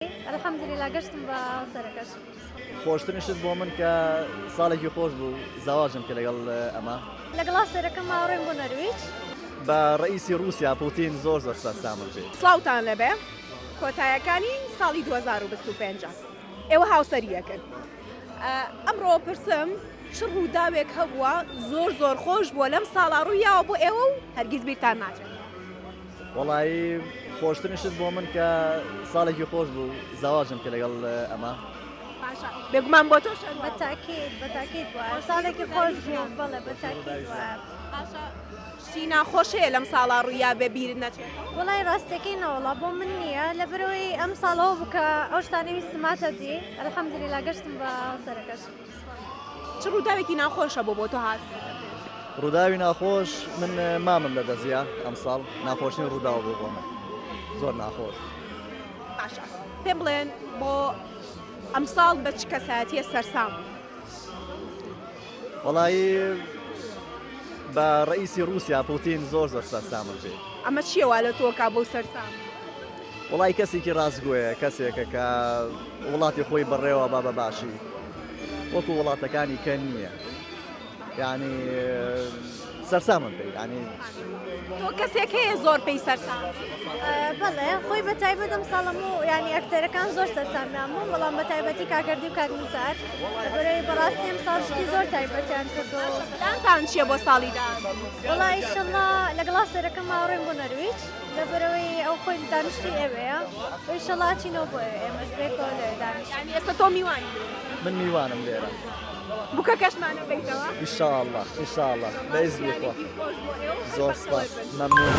الحمد لله گەشتم بە سەرەکەش. خۆشترینشت بۆ من کە ساڵێکی خۆش بوو زاواژم کە لەگەڵ ئەمە لەگەڵا سەرەکەم ماوەڕێم بۆ نەرویج. بە ڕئیسی رووسیا پوتین زۆر سەرسامم بێت. سڵاوتان لەبێ کۆتایەکانی ساڵی 2025 ئێوە هاوسەریەکن. ئەمڕۆ پرسم چ ڕووداوێک هەبووە زۆر خۆش بووە لەم ساڵا ڕوویاوە بۆ ئێوە و هەرگیز بیرتان ناچێت. وەڵایی خۆشترینشت بۆ من کە ساڵێکی خۆش بوو زاواژم کە لەگەڵ ئەمە بێگومان بۆ تۆ بەتاکید وایە ساڵێکی خۆش بوو بەڵێ بەتاکید وایە. شتی ناخۆشەیە لەم ساڵا ڕوویا بێ بیرت نەچێت. وڵای ڕاستەکەی نەوەڵا بۆ من نییە لەبەرەوەی ئەم ساڵەوە بکە ئەو شتانەی ویستماتە دی الحەمدولله گەشتم بە سەرەکەش. چ ڕووداوێکی ناخۆشە بۆ تۆ هات؟ ڕووداوی ناخۆش من مامم لە دەزیە ئەم ساڵ ناخۆشنی ڕووداوە بوو بۆ من زۆر ناخۆش. باشە پێم بڵێن بۆ ئەم ساڵ بە چ کەسایەتیە سەرسام؟ وەڵایی بە ڕئیسی رووسیا پوتین زۆر سەرسامم بێت. ئەمە چیەوە لە تۆکا بۆ سەرسام؟ وڵای کەسێکی ڕاستگوۆیە کەسێکە کە وڵاتی خۆی بەڕێوە با بە باشی وەکو وڵاتەکانی کە نییە یعنی سەرسامم بێت ینی تۆ کەسێک هەیە زۆر پێی سەرسام؟ بەڵێ خۆی بە تایبەت ئەم ساڵم و ینی ئەکتەرەکان زۆر سەرسامیان بوو بەڵام بە تایبەتی کاکردی و کاکنووسار لەبەرەوەی بەڕاستی ئەم ساڵ شتی زۆر تایبەتیان کردەوە. پلانتان چییە بۆ ساڵی داهات؟ وڵای ئینشەڵڵا لەگەڵا سەرەکەم ماوەڕێم بۆ نەرویج لەبەرەوەی ئەو خۆی دانیشتی ئێوەیە و ئینشەڵڵا چینەوە بۆ ئێمەش بێکەوە لێ دانیشت. یعنی ئێستا تۆ میوانی من میوانم لێرە بووکە کەشمانە بیتەوە؟ ئینشاءالله ئینشاءالله بەئیزنی خوا. خۆش بۆ ئێوە زۆر سپاس مەمنون.